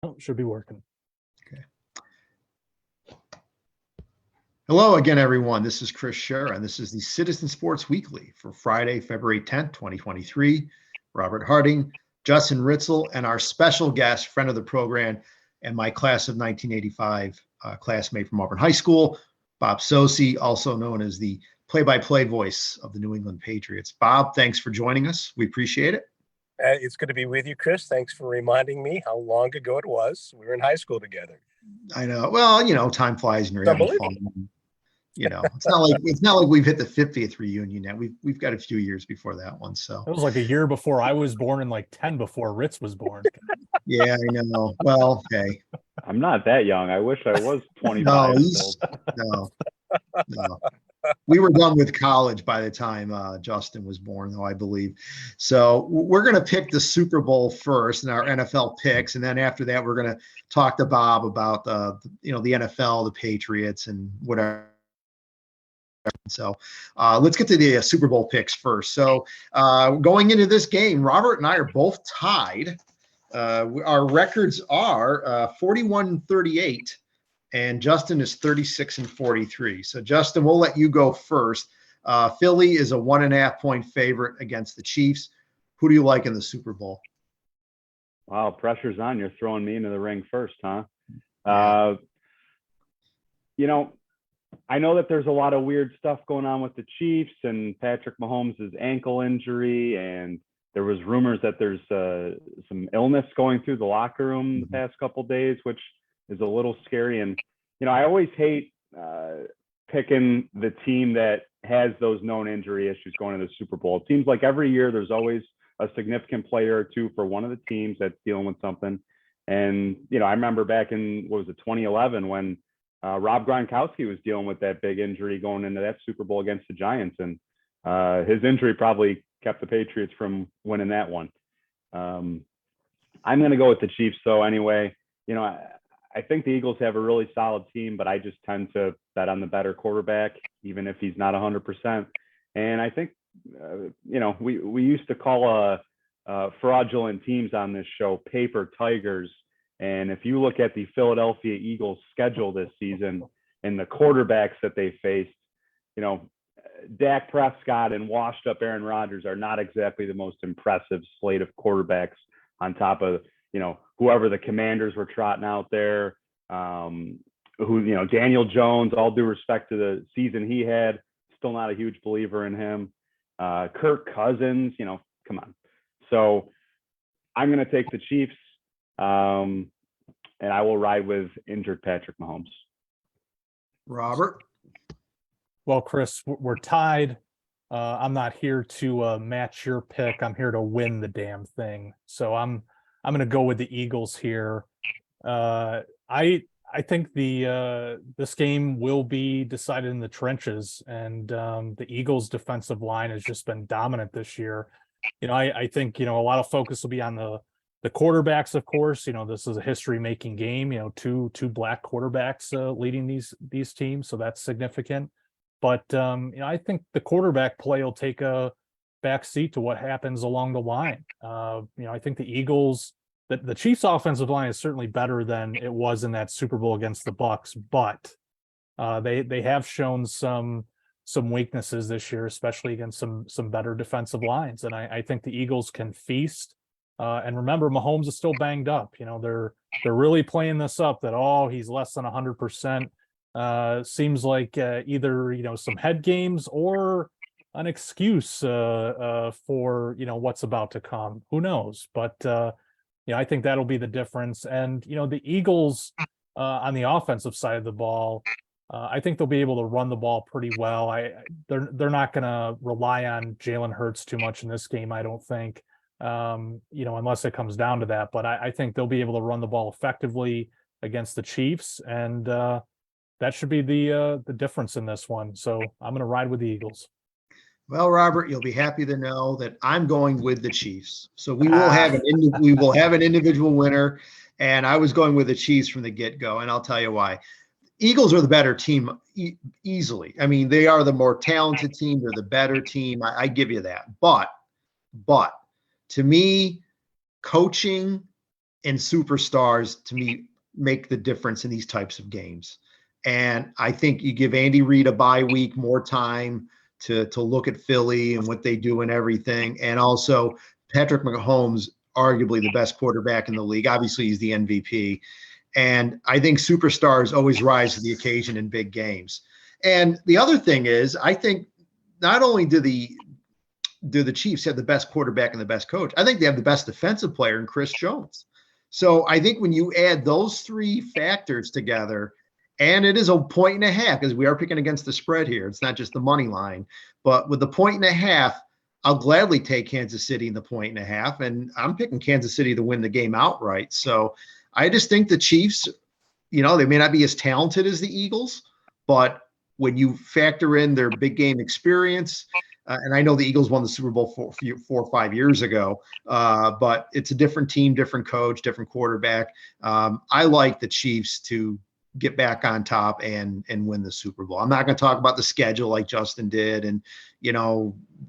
Oh, should be working. Okay. Hello again, everyone. This is Chris Scherer, and this is the Citizen Sports Weekly for Friday, February 10th, 2023. Robert Harding, Justin Ritzel, and our special guest, friend of the program, and my class of 1985 classmate from Auburn High School, Bob Socci, also known as the play-by-play voice of the New England Patriots. Bob, thanks for joining us. We appreciate it. It's good to be with you, Chris. Thanks for reminding me how long ago it was. We were in high school together. I know. Well, time flies and you're having fun. It's not like we've hit the 50th reunion yet. We've got a few years before that one. So it was like a year before I was born and like 10 before Ritz was born. Yeah, I know. Well, hey. I'm not that young. I wish I was 25. No. We were done with college by the time Justin was born, though, I believe. So we're going to pick the Super Bowl first and our NFL picks. And then after that, we're going to talk to Bob about the NFL, the Patriots, and whatever. So let's get to the Super Bowl picks first. So going into this game, Robert and I are both tied. Our records are 41-38. And Justin is 36-43. So Justin, we'll let you go first. Philly is a 1.5 point favorite against the Chiefs. Who do you like in the Super Bowl? Wow, pressure's on. You're throwing me into the ring first, huh? I know that there's a lot of weird stuff going on with the Chiefs and Patrick Mahomes' ankle injury, and there was rumors that there's some illness going through the locker room the past couple of days, which is a little scary. And, I always hate picking the team that has those known injury issues going to the Super Bowl. It seems like every year there's always a significant player or two for one of the teams that's dealing with something. And, I remember back in, 2011 when Rob Gronkowski was dealing with that big injury going into that Super Bowl against the Giants. And his injury probably kept the Patriots from winning that one. I'm going to go with the Chiefs, though, anyway. I think the Eagles have a really solid team, but I just tend to bet on the better quarterback, even if he's not 100%. And I think, we used to call fraudulent teams on this show paper tigers. And if you look at the Philadelphia Eagles schedule this season and the quarterbacks that they faced, Dak Prescott and washed up Aaron Rodgers are not exactly the most impressive slate of quarterbacks on top of, whoever the Commanders were trotting out there, Daniel Jones, all due respect to the season he had, still not a huge believer in him. Kirk Cousins, come on. So I'm going to take the Chiefs, and I will ride with injured Patrick Mahomes. Robert? Well, Chris, we're tied. I'm not here to match your pick. I'm here to win the damn thing. So I'm going to go with the Eagles here. I think this game will be decided in the trenches, and the Eagles' defensive line has just been dominant this year. I think a lot of focus will be on the quarterbacks, of course. This is a history-making game. Two black quarterbacks leading these teams, so that's significant. But I think the quarterback play will take a back seat to what happens along the line. I think the Eagles, the Chiefs' offensive line is certainly better than it was in that Super Bowl against the Bucs, but they have shown some weaknesses this year, especially against some better defensive lines. And I think the Eagles can feast. And remember, Mahomes is still banged up. They're really playing this up that he's less than 100%. Seems like either some head games or an excuse for what's about to come. Who knows? But I think that'll be the difference. And the Eagles on the offensive side of the ball, I think they'll be able to run the ball pretty well. They're not going to rely on Jalen Hurts too much in this game, I don't think. Unless it comes down to that. But I think they'll be able to run the ball effectively against the Chiefs, and that should be the difference in this one. So I'm going to ride with the Eagles. Well, Robert, you'll be happy to know that I'm going with the Chiefs. So we will have an individual winner, and I was going with the Chiefs from the get-go, and I'll tell you why. Eagles are the better team easily. I mean, they are the more talented team. They're the better team. I give you that. But to me, coaching and superstars to me make the difference in these types of games. And I think you give Andy Reid a bye week, more time to look at Philly and what they do and everything. And also Patrick Mahomes, arguably the best quarterback in the league. Obviously, he's the MVP. And I think superstars always rise to the occasion in big games. And the other thing is, I think not only do the Chiefs have the best quarterback and the best coach, I think they have the best defensive player in Chris Jones. So I think when you add those three factors together, and it is a 1.5 because we are picking against the spread here. It's not just the money line, but with the 1.5, I'll gladly take Kansas City in the 1.5, and I'm picking Kansas City to win the game outright. So I just think the Chiefs, they may not be as talented as the Eagles, but when you factor in their big game experience, and I know the Eagles won the Super Bowl 4 or 5 years ago, but it's a different team, different coach, different quarterback. I like the Chiefs to get back on top and win the Super Bowl. I'm not going to talk about the schedule like Justin did. And,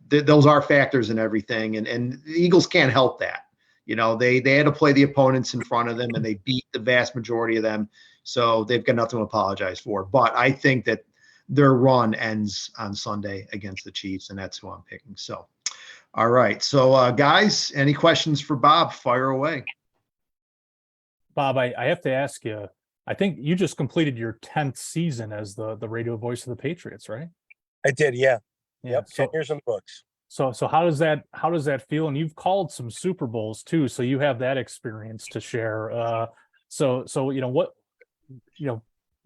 those are factors in everything. And the Eagles can't help that. They had to play the opponents in front of them and they beat the vast majority of them. So they've got nothing to apologize for. But I think that their run ends on Sunday against the Chiefs, and that's who I'm picking. So, all right. So, guys, any questions for Bob? Fire away. Bob, I have to ask you, I think you just completed your 10th season as the radio voice of the Patriots, right? I did, yeah. Yep, So, 10 years in the books. So how does that feel? And you've called some Super Bowls too, so you have that experience to share. So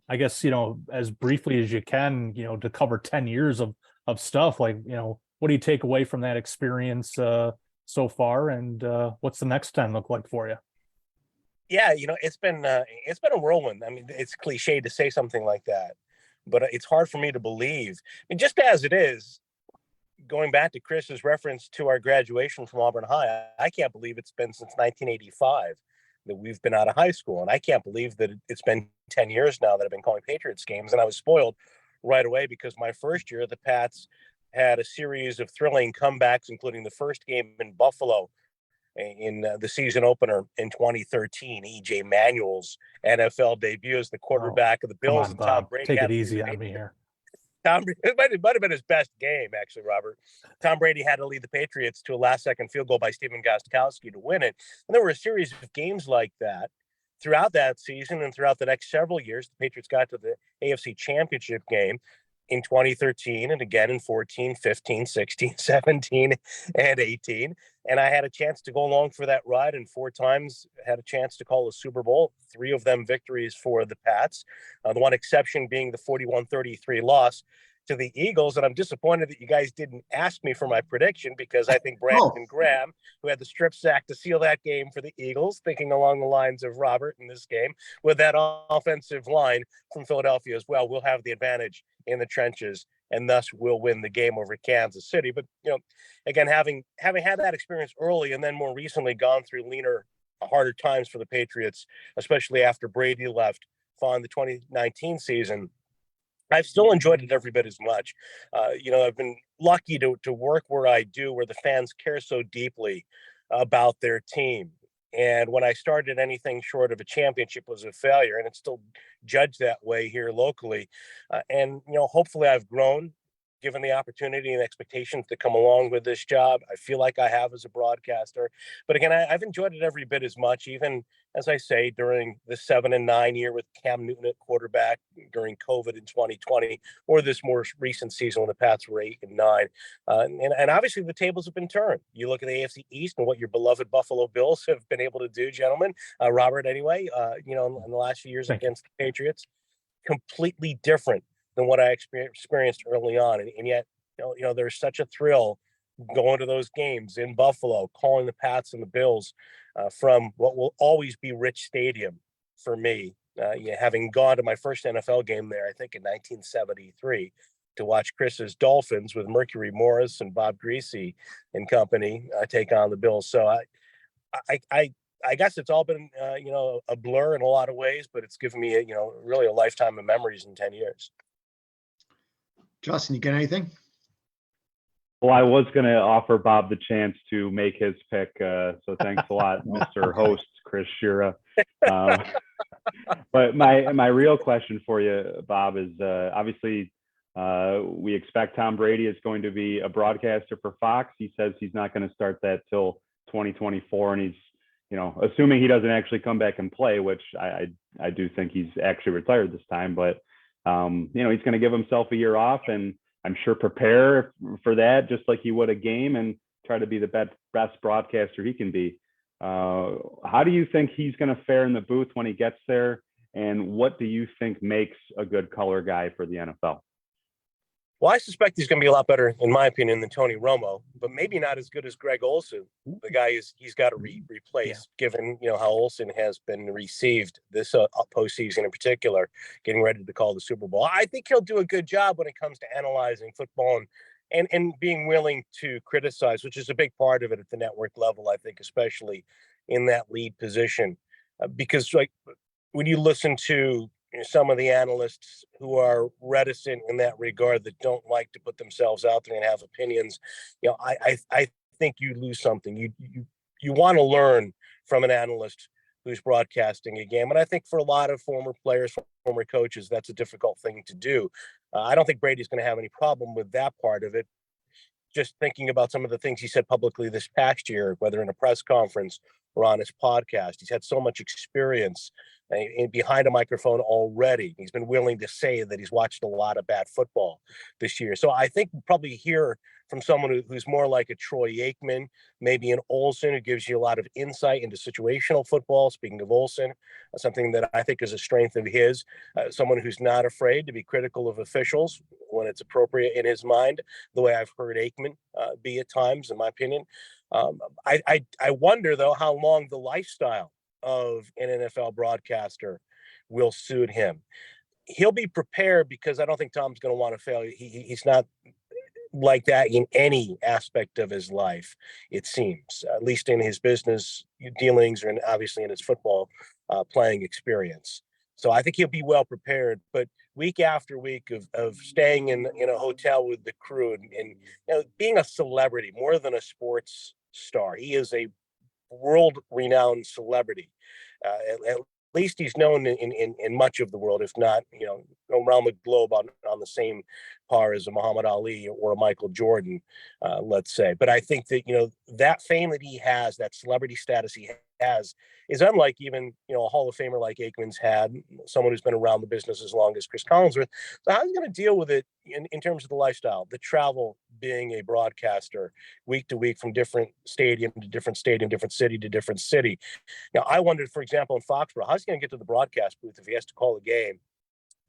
I guess, as briefly as you can, to cover 10 years of stuff, like, what do you take away from that experience so far, and what's the next 10 look like for you? Yeah, it's been a whirlwind. I mean, it's cliche to say something like that, but it's hard for me to believe. I mean, just as it is, going back to Chris's reference to our graduation from Auburn High, I can't believe it's been since 1985 that we've been out of high school. And I can't believe that it's been 10 years now that I've been calling Patriots games. And I was spoiled right away because my first year, the Pats had a series of thrilling comebacks, including the first game in Buffalo in the season opener in 2013. E.J. Manuel's NFL debut as the quarterback of the Bills. Come on, and Tom Bob. Brady. Take it easy on me here. It might have been his best game, actually, Robert. Tom Brady had to lead the Patriots to a last-second field goal by Stephen Gostkowski to win it. And there were a series of games like that throughout that season and throughout the next several years. The Patriots got to the AFC Championship game in 2013 and again in 14, 15, 16, 17, and 18. And I had a chance to go along for that ride, and 4 times had a chance to call a Super Bowl, 3 of them victories for the Pats. The one exception being the 41-33 loss to the Eagles. And I'm disappointed that you guys didn't ask me for my prediction, because I think Brandon Graham, who had the strip sack to seal that game for the Eagles, thinking along the lines of Robert in this game, with that offensive line from Philadelphia as well, will have the advantage in the trenches, and thus will win the game over Kansas City. But, again, having had that experience early and then more recently gone through leaner, harder times for the Patriots, especially after Brady left following the 2019 season, I've still enjoyed it every bit as much. I've been lucky to work where I do, where the fans care so deeply about their team. And when I started, anything short of a championship was a failure, and it's still judged that way here locally. Hopefully I've grown, given the opportunity and expectations that come along with this job. I feel like I have as a broadcaster. But again, I've enjoyed it every bit as much, even, as I say, during the 7-9 year with Cam Newton at quarterback, during COVID in 2020, or this more recent season when the Pats were 8-9. And obviously the tables have been turned. You look at the AFC East and what your beloved Buffalo Bills have been able to do, gentlemen, Robert anyway, in the last few years against the Patriots, completely different than what I experienced early on. And yet, there's such a thrill going to those games in Buffalo, calling the Pats and the Bills from what will always be Rich Stadium for me. Having gone to my first NFL game there, I think in 1973, to watch Chris's Dolphins with Mercury Morris and Bob Greasy and company take on the Bills. So I guess it's all been, a blur in a lot of ways, but it's given me, really a lifetime of memories in 10 years. Justin, you got anything? Well, I was going to offer Bob the chance to make his pick. So thanks a lot, Mr. Host. Chris Shira. But my real question for you, Bob, is obviously we expect Tom Brady is going to be a broadcaster for Fox. He says he's not going to start that till 2024, and he's, you know, assuming he doesn't actually come back and play, which I do think he's actually retired this time. But you know, he's going to give himself a year off, and I'm sure prepare for that just like he would a game, and try to be the best broadcaster he can be. How do you think he's going to fare in the booth when he gets there? And what do you think makes a good color guy for the NFL? Well, I suspect he's going to be a lot better, in my opinion, than Tony Romo, but maybe not as good as Greg Olson. The guy he's got to replace, given, you know, how Olson has been received this postseason in particular, getting ready to call the Super Bowl. I think he'll do a good job when it comes to analyzing football and being willing to criticize, which is a big part of it at the network level, I think, especially in that lead position. Because like when you listen to some of the analysts who are reticent in that regard, that don't like to put themselves out there and have opinions, you know, I think you lose something. You want to learn from an analyst who's broadcasting a game. And I think for a lot of former players, former coaches, that's a difficult thing to do. I don't think Brady's going to have any problem with that part of it. Just thinking about some of the things he said publicly this past year, whether in a press conference or on his podcast, he's had so much experience behind a microphone already. He's been willing to say that he's watched a lot of bad football this year. So I think we'll probably hear from someone who's more like a Troy Aikman, maybe an Olson, who gives you a lot of insight into situational football. Speaking of Olson, something that I think is a strength of his, someone who's not afraid to be critical of officials when it's appropriate in his mind, the way I've heard Aikman be at times, in my opinion. I wonder, though, how long the lifestyle of an NFL broadcaster will suit him. He'll be prepared, because I don't think Tom's going to want to fail. He's not like that in any aspect of his life, it seems, at least in his business dealings, or obviously in his football playing experience. So I think he'll be well prepared. But week after week of staying in a hotel with the crew and you know, being a celebrity more than a sports star, he is a world-renowned celebrity. At least he's known in much of the world, if not, you know, around the globe on the same par as a Muhammad Ali or a Michael Jordan, let's say. But I think that, you know, that fame that he has, that celebrity status he has, is unlike even, you know, a Hall of Famer like Aikman's had, someone who's been around the business as long as Chris Collinsworth. So how's he going to deal with it in terms of the lifestyle, the travel, being a broadcaster week to week from different stadium to different stadium, different city to different city? Now, I wondered, for example, in Foxborough, how's he going to get to the broadcast booth if he has to call a game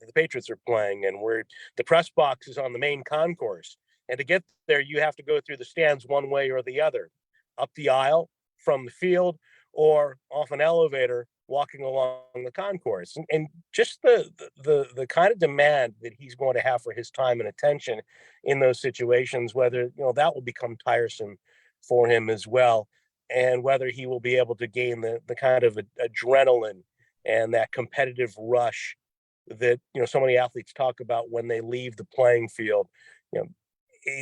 the Patriots are playing, and where the press box is on the main concourse, and to get there you have to go through the stands one way or the other, up the aisle from the field, or off an elevator walking along the concourse, and just the kind of demand that he's going to have for his time and attention in those situations, whether, you know, that will become tiresome for him as well, and whether he will be able to gain the kind of adrenaline and that competitive rush that, you know, so many athletes talk about when they leave the playing field. You know,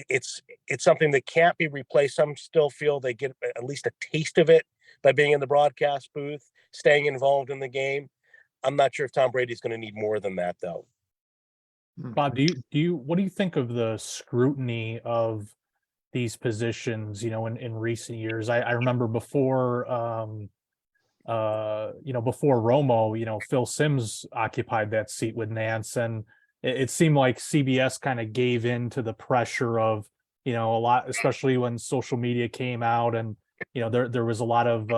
it's something that can't be replaced. Some still feel they get at least a taste of it by being in the broadcast booth, staying involved in the game. I'm not sure if Tom Brady's going to need more than that, though. Bob, what do you think of the scrutiny of these positions, you know, in recent years? I remember before before Romo, you know, Phil Simms occupied that seat with Nance, and it seemed like CBS kind of gave in to the pressure of, you know, a lot, especially when social media came out, and, you know, there was a lot of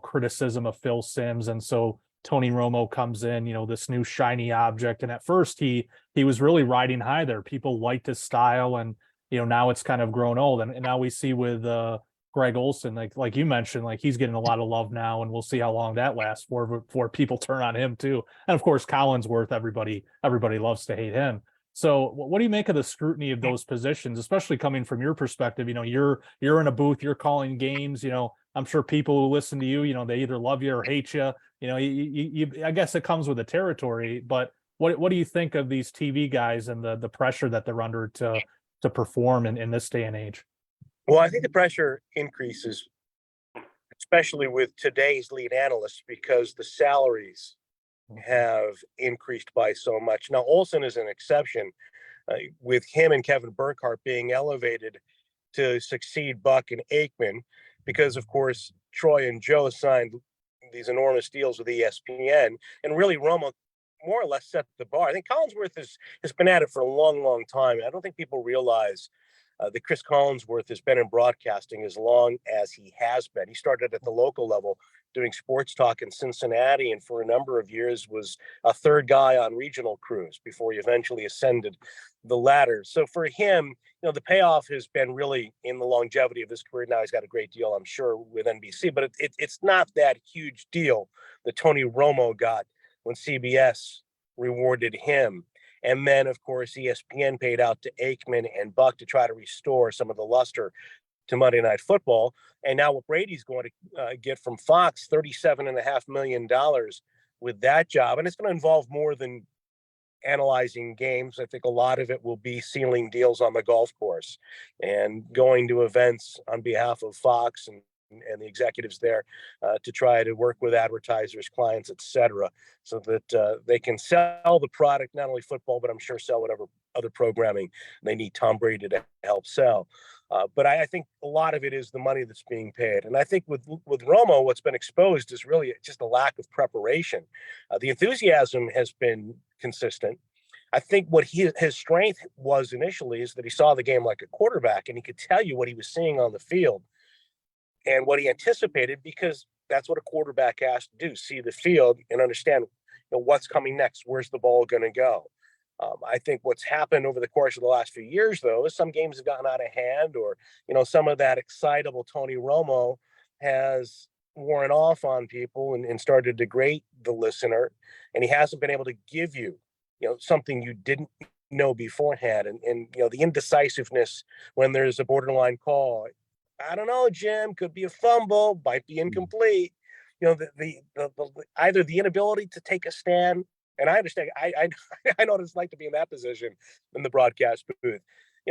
criticism of Phil Simms, and so Tony Romo comes in, you know, this new shiny object, and at first he was really riding high there. People liked his style, and, you know, now it's kind of grown old, and now we see with Greg Olson, like you mentioned, like he's getting a lot of love now, and we'll see how long that lasts before people turn on him too. And of course, Collinsworth, everybody loves to hate him. So what do you make of the scrutiny of those positions, especially coming from your perspective? You know, you're in a booth, you're calling games. You know, I'm sure people who listen to you, you know, they either love you or hate you. You know, I guess it comes with the territory. But what do you think of these TV guys and the pressure that they're under to perform in this day and age? Well, I think the pressure increases especially with today's lead analysts, because the salaries have increased by so much. Now, Olsen is an exception, with him and Kevin Burkhardt being elevated to succeed Buck and Aikman, because, of course, Troy and Joe signed these enormous deals with ESPN, and really Romo more or less set the bar. I think Collinsworth has been at it for a long, long time. I don't think people realize that Chris Collinsworth has been in broadcasting as long as he has been. He started at the local level doing sports talk in Cincinnati, and for a number of years was a third guy on regional crews before he eventually ascended the ladder. So for him, the payoff has been really in the longevity of his career. Now he's got a great deal, I'm sure, with NBC, but it's not that huge deal that Tony Romo got when CBS rewarded him. And then, of course, ESPN paid out to Aikman and Buck to try to restore some of the luster to Monday Night Football. And now what Brady's going to get from Fox, $37.5 million with that job. And it's going to involve more than analyzing games. I think a lot of it will be sealing deals on the golf course and going to events on behalf of Fox and the executives there to try to work with advertisers, clients, etc., so that they can sell the product, not only football, but I'm sure sell whatever other programming they need Tom Brady to help sell. But I think a lot of it is the money that's being paid. And I think with Romo, what's been exposed is really just a lack of preparation. The enthusiasm has been consistent. I think what his strength was initially is that he saw the game like a quarterback, and he could tell you what he was seeing on the field and what he anticipated, because that's what a quarterback has to do: see the field and understand what's coming next, where's the ball going to go. I think what's happened over the course of the last few years, though, is some games have gotten out of hand, or some of that excitable Tony Romo has worn off on people and started to degrade the listener, and he hasn't been able to give you something you didn't know beforehand, and the indecisiveness when there's a borderline call. I don't know, Jim, could be a fumble, might be incomplete. The either the inability to take a stand, and I understand. I know what it's like to be in that position in the broadcast booth.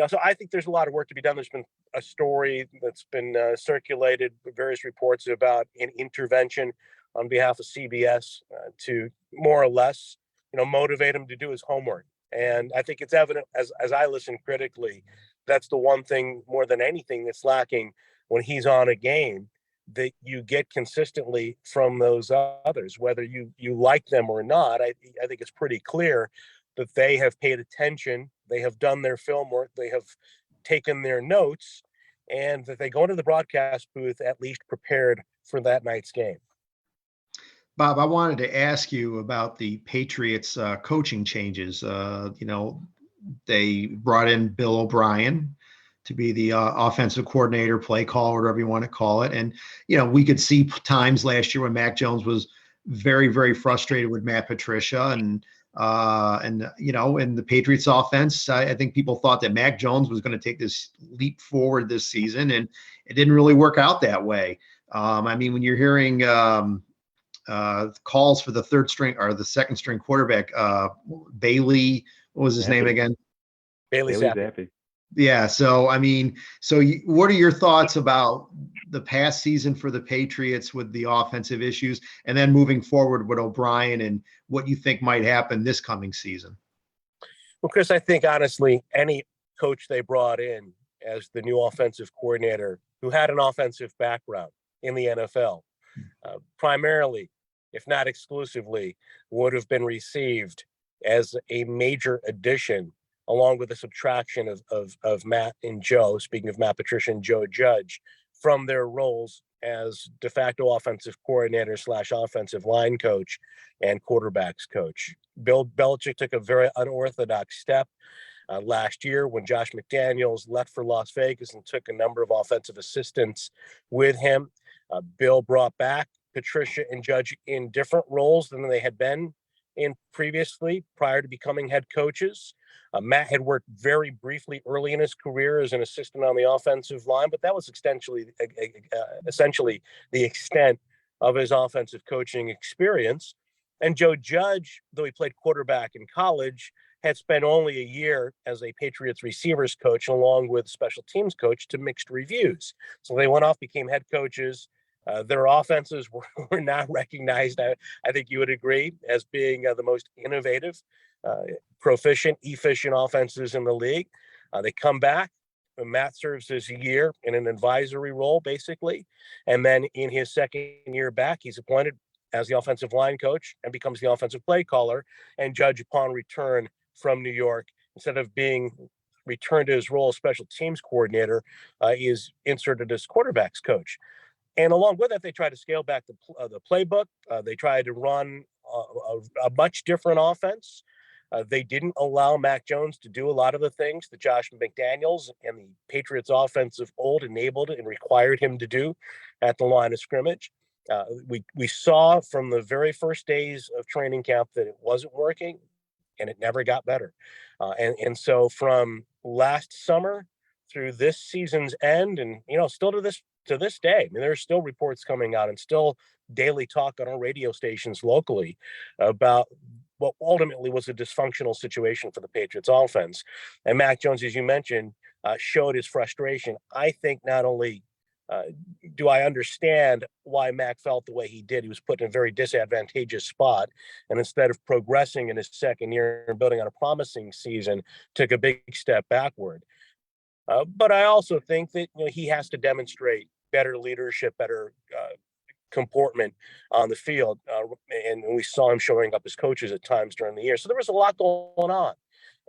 So I think there's a lot of work to be done. There's been a story that's been circulated, various reports about an intervention on behalf of CBS to more or less, motivate him to do his homework. And I think it's evident as I listen critically, that's the one thing more than anything that's lacking when he's on a game that you get consistently from those others, whether you like them or not. I think it's pretty clear that they have paid attention, they have done their film work, they have taken their notes, and that they go into the broadcast booth at least prepared for that night's game. Bob, I wanted to ask you about the Patriots coaching changes. They brought in Bill O'Brien to be the offensive coordinator, play caller, whatever you want to call it. And, we could see times last year when Mac Jones was very, very frustrated with Matt Patricia and in the Patriots offense. I think people thought that Mac Jones was going to take this leap forward this season, and it didn't really work out that way. When you're hearing calls for the third string or the second string quarterback, Bailey, what was his name again? Bailey Zappi. Yeah. So, what are your thoughts about the past season for the Patriots with the offensive issues, and then moving forward with O'Brien, and what you think might happen this coming season? Well, Chris, I think honestly, any coach they brought in as the new offensive coordinator who had an offensive background in the NFL, primarily, if not exclusively, would have been received as a major addition, along with the subtraction of Matt and Joe, speaking of Matt Patricia and Joe Judge, from their roles as de facto offensive coordinator / offensive line coach and quarterbacks coach. Bill Belichick took a very unorthodox step last year when Josh McDaniels left for Las Vegas and took a number of offensive assistants with him. Bill brought back Patricia and Judge in different roles than they had been in previously prior to becoming head coaches. Matt had worked very briefly early in his career as an assistant on the offensive line, but that was essentially the extent of his offensive coaching experience. And Joe Judge, though he played quarterback in college, had spent only a year as a Patriots receivers coach along with special teams coach to mixed reviews. So they went off, became head coaches, Their offenses were not recognized, I think you would agree, as being the most innovative, proficient, efficient offenses in the league. They come back. Matt serves his year in an advisory role, basically. And then in his second year back, he's appointed as the offensive line coach and becomes the offensive play caller and judge upon return from New York. Instead of being returned to his role as special teams coordinator, he is inserted as quarterbacks coach. And along with that, they try to scale back the playbook. They tried to run a much different offense. They didn't allow Mac Jones to do a lot of the things that Josh McDaniels and the Patriots offense of old enabled and required him to do at the line of scrimmage. We saw from the very first days of training camp that it wasn't working, and it never got better. And so from last summer through this season's end, and still to this day, I mean, there's still reports coming out and still daily talk on our radio stations locally about what ultimately was a dysfunctional situation for the Patriots offense. And Mac Jones, as you mentioned, showed his frustration. I think not only do I understand why Mac felt the way he did, he was put in a very disadvantageous spot. And instead of progressing in his second year and building on a promising season, took a big step backward. But I also think that he has to demonstrate better leadership, better comportment on the field. And we saw him showing up as coaches at times during the year. So there was a lot going on.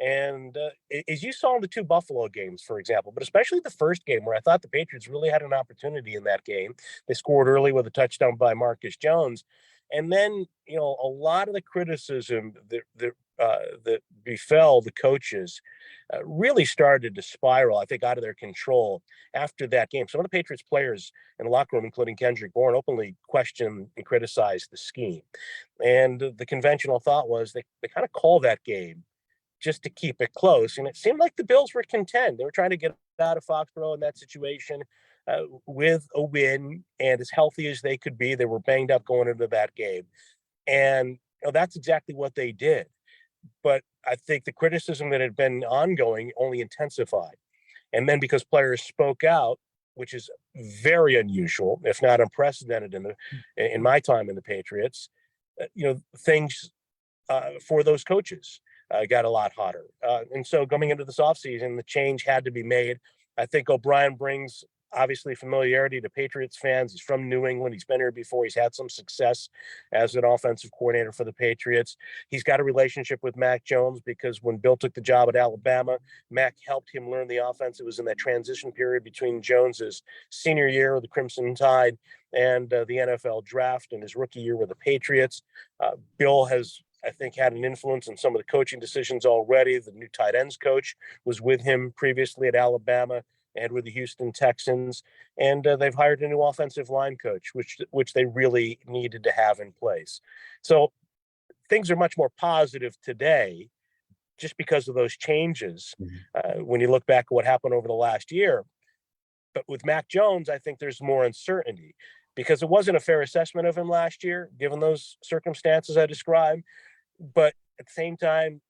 And as you saw in the two Buffalo games, for example, but especially the first game where I thought the Patriots really had an opportunity in that game. They scored early with a touchdown by Marcus Jones. And then, a lot of the criticism that befell the coaches really started to spiral, I think, out of their control after that game. Some of the Patriots players in the locker room, including Kendrick Bourne, openly questioned and criticized the scheme. And the conventional thought was they kind of called that game just to keep it close. And it seemed like the Bills were content. They were trying to get out of Foxborough in that situation with a win and as healthy as they could be. They were banged up going into that game. And that's exactly what they did. But I think the criticism that had been ongoing only intensified. And then because players spoke out, which is very unusual, if not unprecedented in my time in the Patriots, things for those coaches got a lot hotter. And so coming into this offseason, the change had to be made. I think O'Brien brings obviously familiarity to Patriots fans. He's from New England. He's been here before. He's had some success as an offensive coordinator for the Patriots. He's got a relationship with Mac Jones because when Bill took the job at Alabama, Mac helped him learn the offense. It was in that transition period between Jones's senior year with the Crimson Tide and the NFL draft and his rookie year with the Patriots. Bill has, I think, had an influence in some of the coaching decisions already. The new tight ends coach was with him previously at Alabama and with the Houston Texans, and they've hired a new offensive line coach, which they really needed to have in place. So things are much more positive today just because of those changes when you look back at what happened over the last year. But with Mac Jones, I think there's more uncertainty because it wasn't a fair assessment of him last year, given those circumstances I described. But at the same time,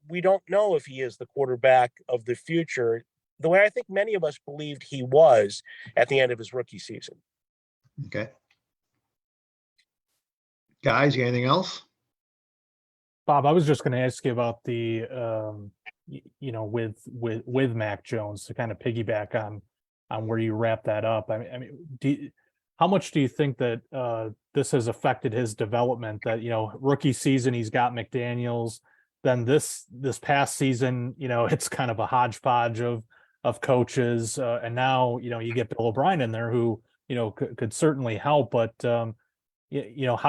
we don't know if he is the quarterback of the future the way I think many of us believed he was at the end of his rookie season. Okay. Guys, anything else? Bob, I was just going to ask you about the, with Mac Jones to kind of piggyback on where you wrap that up. I mean, how much do you think that this has affected his development? That rookie season he's got McDaniels, then this past season it's kind of a hodgepodge of coaches, and now you get Bill O'Brien in there who could certainly help, but how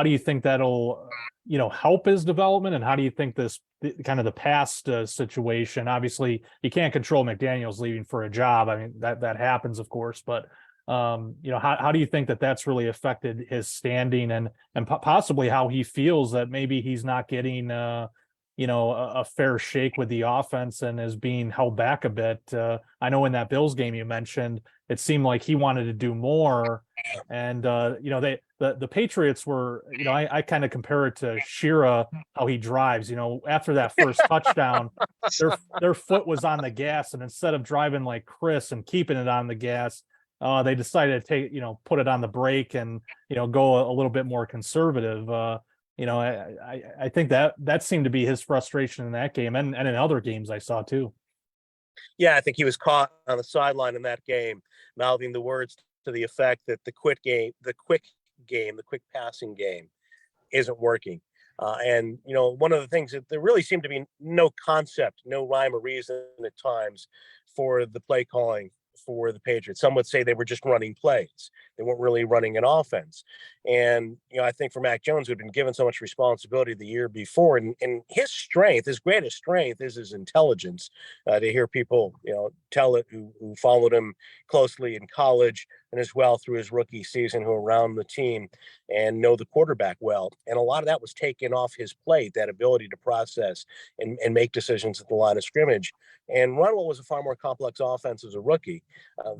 do you think that'll help his development, and how do you think this kind of the past situation? Obviously, you can't control McDaniels leaving for a job. I mean that happens, of course, but how do you think that that's really affected his standing and possibly how he feels that maybe he's not getting a fair shake with the offense and is being held back a bit? I know in that Bills game you mentioned, it seemed like he wanted to do more, and the Patriots were, I kind of compare it to Shira, how he drives. After that first touchdown, their foot was on the gas, and instead of driving like Chris and keeping it on the gas, they decided to put it on the brake and, go a little bit more conservative. I think that seemed to be his frustration in that game and in other games I saw too. Yeah, I think he was caught on the sideline in that game, mouthing the words to the effect that the quick passing game isn't working. And one of the things that there really seemed to be no concept, no rhyme or reason at times for the play calling for the Patriots. Some would say they were just running plays. They weren't really running an offense. And, I think for Mac Jones, who had been given so much responsibility the year before, and his strength, his greatest strength is his intelligence. To hear people, tell it who followed him closely in college and as well through his rookie season, who are around the team and know the quarterback well. And a lot of that was taken off his plate, that ability to process and make decisions at the line of scrimmage and run what was a far more complex offense as a rookie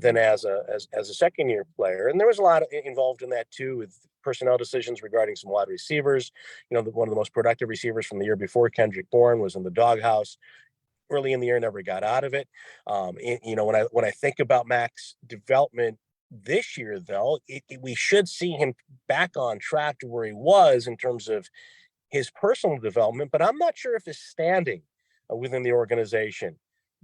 than as a second-year player. And there was a lot involved in that too, with personnel decisions regarding some wide receivers. One of the most productive receivers from the year before, Kendrick Bourne, was in the doghouse early in the year, never got out of it. When I think about Mac's development this year, though, we should see him back on track to where he was in terms of his personal development, but I'm not sure if his standing within the organization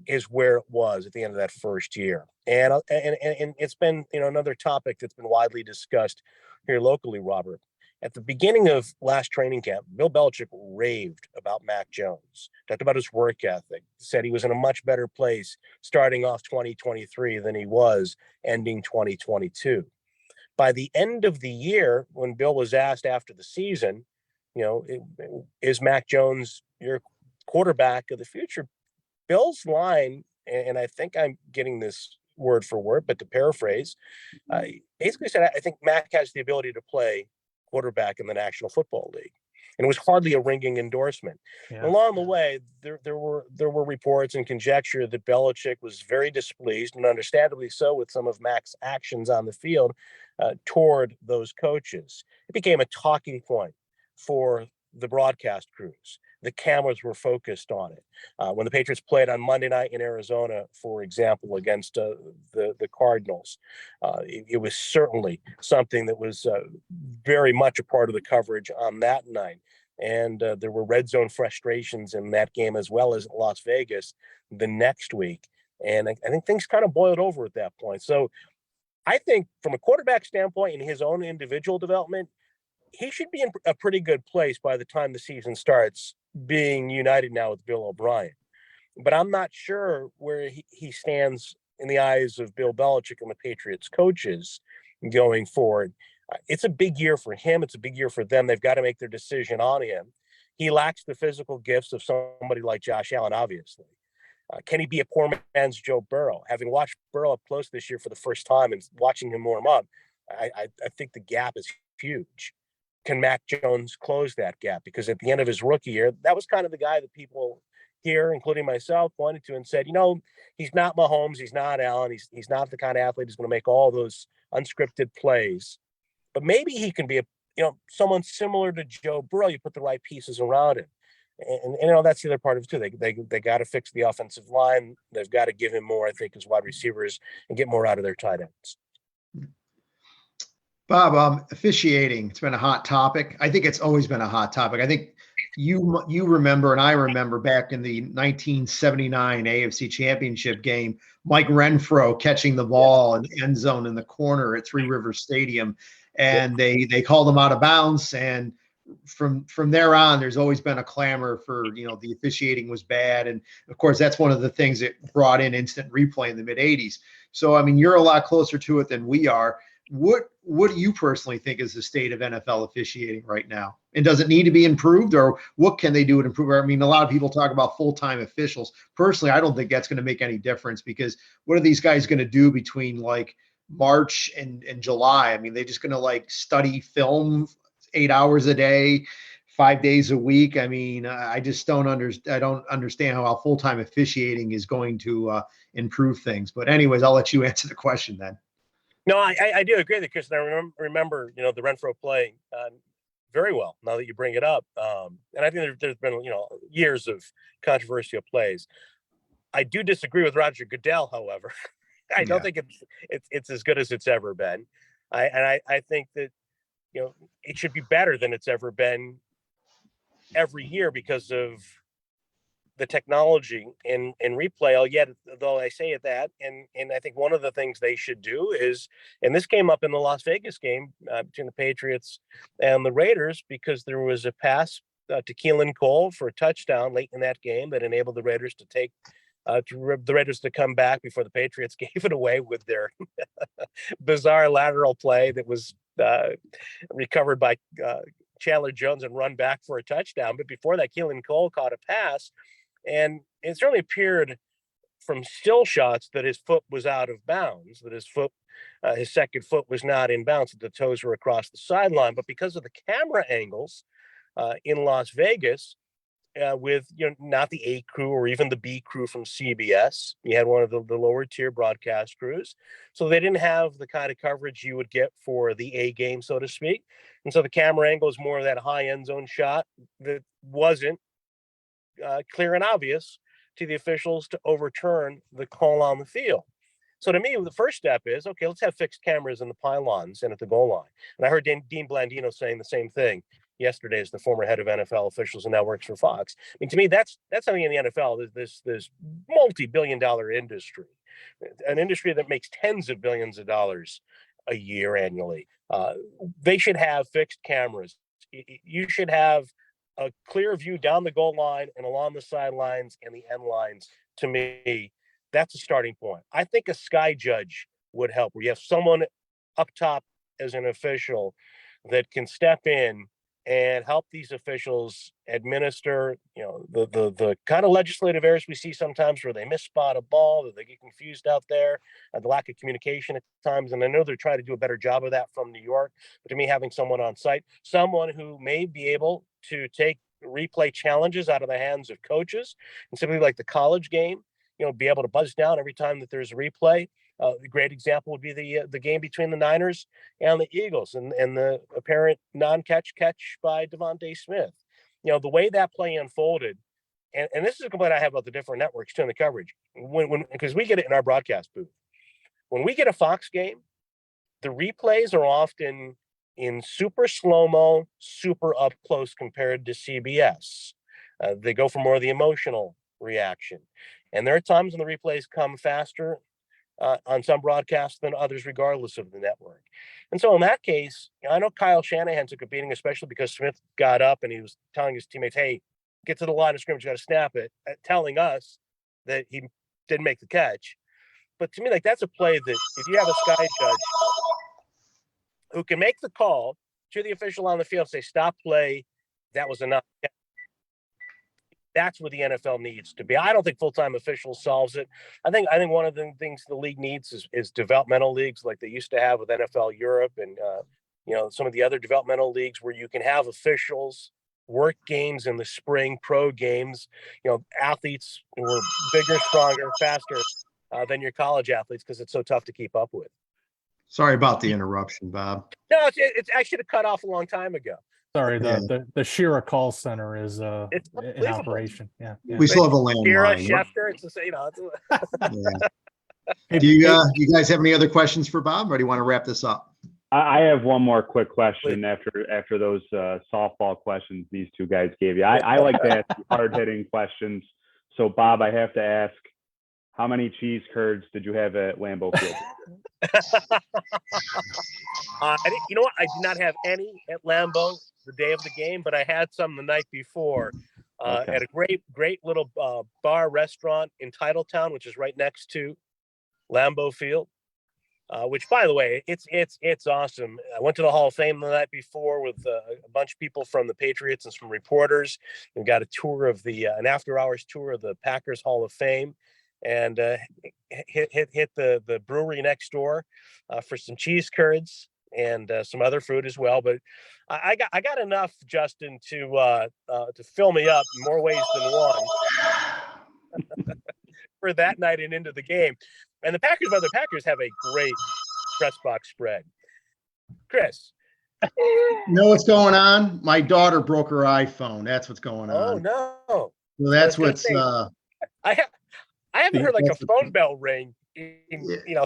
is where it was at the end of that first year. And it's been, another topic that's been widely discussed here locally, Robert. At the beginning of last training camp, Bill Belichick raved about Mac Jones, talked about his work ethic, said he was in a much better place starting off 2023 than he was ending 2022. By the end of the year, when Bill was asked after the season, is Mac Jones your quarterback of the future? Bill's line, and I think I'm getting this word for word, but to paraphrase, basically said, I think Mac has the ability to play quarterback in the National Football League. And it was hardly a ringing endorsement. Yeah. Along the way, there were reports and conjecture that Belichick was very displeased, and understandably so, with some of Mac's actions on the field toward those coaches. It became a talking point for the broadcast crews. The cameras were focused on it. When the Patriots played on Monday night in Arizona, for example, against the Cardinals, it was certainly something that was very much a part of the coverage on that night. And there were red zone frustrations in that game as well as Las Vegas the next week. And I think things kind of boiled over at that point. So I think from a quarterback standpoint and his own individual development, he should be in a pretty good place by the time the season starts, being united now with Bill O'Brien. But I'm not sure where he stands in the eyes of Bill Belichick and the Patriots coaches going forward. It's a big year for him. It's a big year for them. They've got to make their decision on him. He lacks the physical gifts of somebody like Josh Allen, obviously. Can he be a poor man's Joe Burrow? Having watched Burrow up close this year for the first time and watching him warm up, I think the gap is huge. Can Mac Jones close that gap? Because at the end of his rookie year, that was kind of the guy that people here, including myself, pointed to and said, he's not Mahomes, he's not Allen, he's not the kind of athlete who's going to make all those unscripted plays. But maybe he can be someone similar to Joe Burrow. You put the right pieces around him. And that's the other part of it too. They got to fix the offensive line. They've got to give him more, I think, as wide receivers and get more out of their tight ends. Bob, officiating, it's been a hot topic. I think it's always been a hot topic. I think you remember, and I remember back in the 1979 AFC Championship game, Mike Renfro catching the ball in the end zone in the corner at Three Rivers Stadium, and they called him out of bounds. And from there on, there's always been a clamor for, the officiating was bad. And of course, that's one of the things that brought in instant replay in the mid 80s. So, I mean, you're a lot closer to it than we are. What do you personally think is the state of NFL officiating right now? And does it need to be improved, or what can they do to improve? I mean, a lot of people talk about full-time officials. Personally, I don't think that's going to make any difference, because what are these guys going to do between like March and July? I mean, they're just going to study film 8 hours a day, 5 days a week. I mean, I just don't understand how full-time officiating is going to improve things. But anyways, I'll let you answer the question then. No, I do agree with you, Chris. And I remember, the Renfro play very well now that you bring it up. And I think there's been, years of controversial plays. I do disagree with Roger Goodell, however. I don't Yeah. think it's as good as it's ever been. I think that it should be better than it's ever been every year because of the technology in replay. Yet, though I say it that, and I think one of the things they should do is, and this came up in the Las Vegas game between the Patriots and the Raiders, because there was a pass to Keelan Cole for a touchdown late in that game that enabled the Raiders to take the Raiders to come back before the Patriots gave it away with their bizarre lateral play that was recovered by Chandler Jones and run back for a touchdown. But before that, Keelan Cole caught a pass, and it certainly appeared from still shots that his foot was out of bounds, that his second foot was not in bounds, that the toes were across the sideline. But because of the camera angles in Las Vegas, with not the A crew or even the B crew from CBS, you had one of the lower tier broadcast crews, so they didn't have the kind of coverage you would get for the A game, so to speak. And so the camera angle is more of that high end zone shot that wasn't clear and obvious to the officials to overturn the call on the field. So to me, the first step is, okay, let's have fixed cameras in the pylons and at the goal line. And I heard Dean Blandino saying the same thing yesterday as the former head of NFL officials and now works for Fox. I mean, to me, that's something in the NFL. This multi-billion-dollar industry, an industry that makes tens of billions of dollars a year annually. They should have fixed cameras. You should have a clear view down the goal line and along the sidelines and the end lines. To me, that's a starting point. I think a sky judge would help, where you have someone up top as an official that can step in and help these officials administer, the kind of legislative errors we see sometimes, where they misspot a ball, that they get confused out there, and the lack of communication at times. And I know they're trying to do a better job of that from New York, but to me, having someone on site, someone who may be able to take replay challenges out of the hands of coaches, and simply like the college game, be able to buzz down every time that there's a replay. A great example would be the game between the Niners and the Eagles, and the apparent non-catch by Devontae Smith. The way that play unfolded, and this is a complaint I have about the different networks too in the coverage. Because we get it in our broadcast booth. When we get a Fox game, the replays are often in super slow-mo, super up close compared to CBS. They go for more of the emotional reaction. And there are times when the replays come faster on some broadcasts than others, regardless of the network. And so in that case, I know Kyle Shanahan took a beating, especially because Smith got up and he was telling his teammates, hey, get to the line of scrimmage, you got to snap it, telling us that he didn't make the catch. But to me, that's a play that if you have a sky judge who can make the call to the official on the field, say, stop play, that was enough. That's where the NFL needs to be. I don't think full-time officials solves it. I think one of the things the league needs is developmental leagues like they used to have with NFL Europe and some of the other developmental leagues, where you can have officials work games in the spring, pro games, athletes who are bigger, stronger, faster than your college athletes, because it's so tough to keep up with. Sorry about the interruption, Bob. No, it's I should have cut off a long time ago. Sorry, Yeah. the Shira call center is It's in unbelievable. operation. Yeah. We still have a Kira landline. Schefter, it's the same. Yeah. Hey, Do you guys have any other questions for Bob, or do you want to wrap this up? I have one more quick question after those softball questions these two guys gave you. I like to ask hard-hitting questions. So, Bob, I have to ask, how many cheese curds did you have at Lambeau Field? You know what? I did not have any at Lambeau the day of the game, but I had some the night before at a great little bar restaurant in Titletown, which is right next to Lambeau Field. Which, by the way, it's awesome. I went to the Hall of Fame the night before with a bunch of people from the Patriots and some reporters. We got a tour of an after-hours tour of the Packers Hall of Fame, and hit the brewery next door for some cheese curds and some other food as well. But I got enough, Justin, to fill me up in more ways than one for that night and into the game. And the Packers have a great press box spread. Chris. You know what's going on? My daughter broke her iPhone. That's what's going on. Oh no. So that's I was what's I haven't heard like a phone bell ring in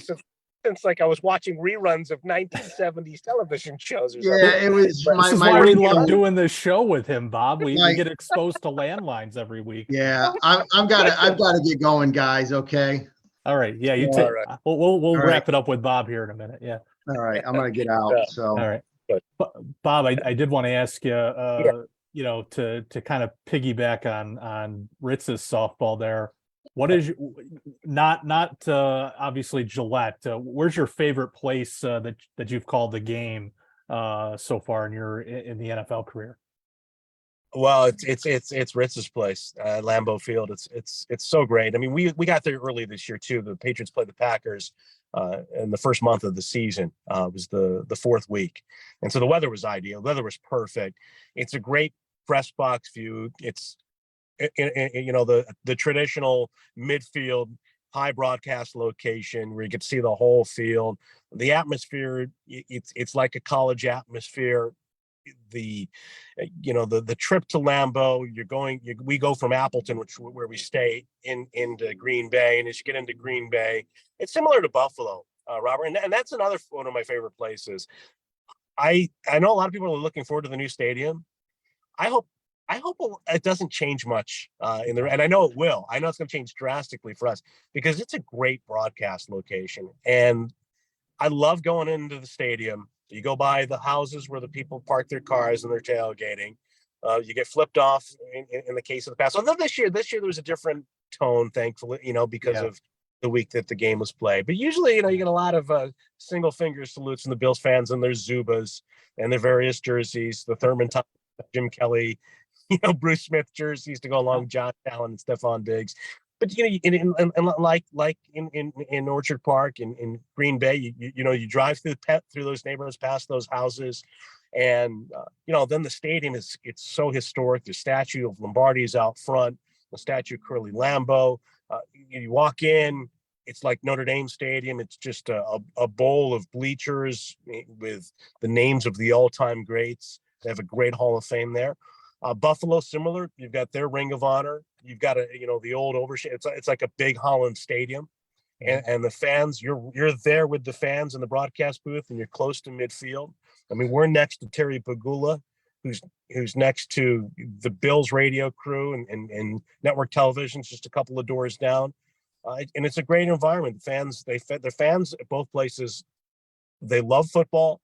since like I was watching reruns of 1970s television shows or something. Yeah, it was But This is my why we radio- love doing this show with him, Bob. We My- get exposed to landlines every week. Yeah, I've got to get going, guys. Okay. All right. Yeah, you All take. right. We'll All wrap right. it up with Bob here in a minute. Yeah. All right, I'm gonna get out. Yeah. So All right. Good. Bob, I did want to ask you, Yeah. you know, to kind of piggyback on Ritz's softball there. What is not obviously Gillette? Where's your favorite place that you've called the game so far in the NFL career? Well, it's Ritz's place, Lambeau Field. It's so great. I mean, we got there early this year too. The Patriots played the Packers in the first month of the season. Was the fourth week, and so the weather was ideal. The weather was perfect. It's a great press box view. It's the traditional midfield high broadcast location where you get to see the whole field. The atmosphere, it's like a college atmosphere. The trip to Lambeau, we go from Appleton, where we stay into Green Bay, and as you get into Green Bay, it's similar to Buffalo, Robert, and that's another one of my favorite places. I know a lot of people are looking forward to the new stadium. I hope it doesn't change much and I know it will. I know it's going to change drastically for us because it's a great broadcast location, and I love going into the stadium. You go by the houses where the people park their cars and they're tailgating. You get flipped off in the case of the past. Although this year there was a different tone, thankfully, because of the week that the game was played. But usually, you get a lot of single finger salutes from the Bills fans and their Zubas and their various jerseys, the Thurman Thomas, Jim Kelly, Bruce Smith jerseys to go along with Josh Allen and Stephon Diggs. But like in Orchard Park in Green Bay, you drive through those neighborhoods, past those houses, and then the stadium it's so historic. The statue of Lombardi is out front, the statue of Curly Lambeau. You walk in, it's like Notre Dame Stadium. It's just a bowl of bleachers with the names of the all-time greats. They have a great Hall of Fame there. Buffalo, similar. You've got their Ring of Honor. You've got the old Overshae. It's like a big Holland Stadium, and the fans. You're there with the fans in the broadcast booth, and you're close to midfield. I mean, we're next to Terry Pagula, who's next to the Bills radio crew and network television's just a couple of doors down, and it's a great environment. The fans at both places, they love football,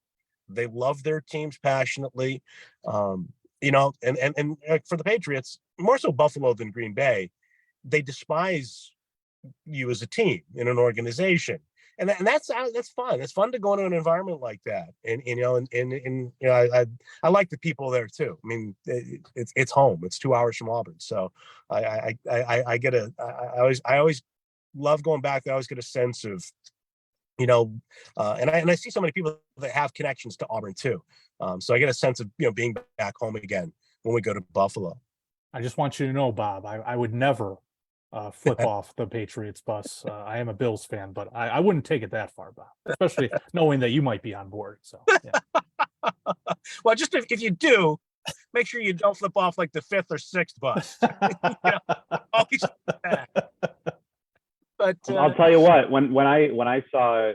they love their teams passionately. And for the Patriots, more so Buffalo than Green Bay, they despise you as a team in an organization, and that's fun. It's fun to go into an environment like that, and I like the people there too. I mean, it's home. It's 2 hours from Auburn, so I always love going back there. I always get a sense of and I see so many people that have connections to Auburn too. So I get a sense of, being back home again when we go to Buffalo. I just want you to know, Bob, I would never flip off the Patriots bus. I am a Bills fan, but I wouldn't take it that far, Bob, especially knowing that you might be on board. So, yeah. Well, just if you do, make sure you don't flip off like the fifth or sixth bus. Always that. But I'll tell you what, when I saw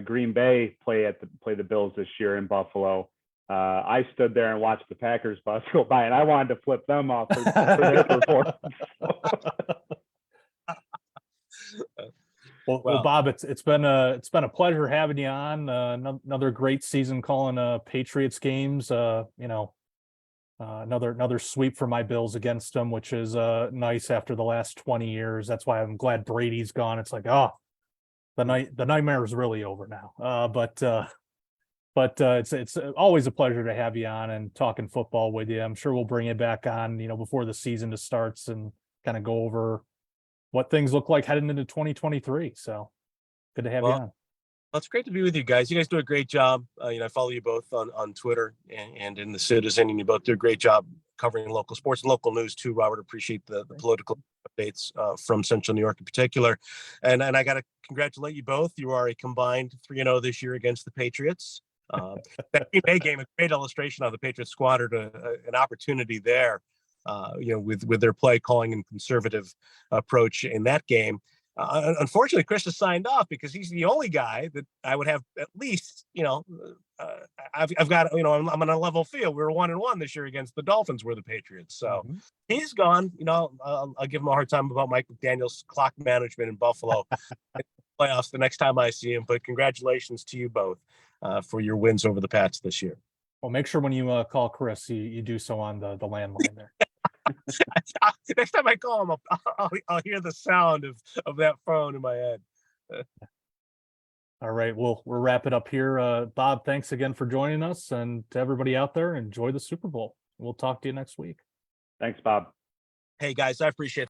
Green Bay play the Bills this year in Buffalo, I stood there and watched the Packers bus go by, and I wanted to flip them off for their performance. Well, Bob, it's been a pleasure having you on. Another great season calling Patriots games. Another sweep for my Bills against them, which is nice after the last 20 years. That's why I'm glad Brady's gone. It's like, the nightmare is really over now. But it's always a pleasure to have you on and talking football with you. I'm sure we'll bring you back on, before the season starts and kind of go over what things look like heading into 2023. So good to have you on. Well, it's great to be with you guys. You guys do a great job. I follow you both on Twitter and in the Citizen, and you both do a great job covering local sports and local news too, Robert. Appreciate the political updates from Central New York in particular. And I got to congratulate you both. You are a combined 3-0 this year against the Patriots. That Green Bay game, a great illustration of the Patriots squandered an opportunity there, with their play calling and conservative approach in that game. Unfortunately, Chris has signed off because he's the only guy that I would have at least, I've got, I'm on a level field. We were 1-1 this year against the Dolphins. We're the Patriots. So he's gone. I'll give him a hard time about Mike McDaniel's clock management in Buffalo playoffs the next time I see him. But congratulations to you both for your wins over the Pats this year. Well, make sure when you call Chris, you do so on the landline there. Next time I call him, I'll hear the sound of that phone in my head. All right, we'll wrap it up here. Bob, thanks again for joining us, and to everybody out there, enjoy the Super Bowl. We'll talk to you next week. Thanks, Bob. Hey guys, I appreciate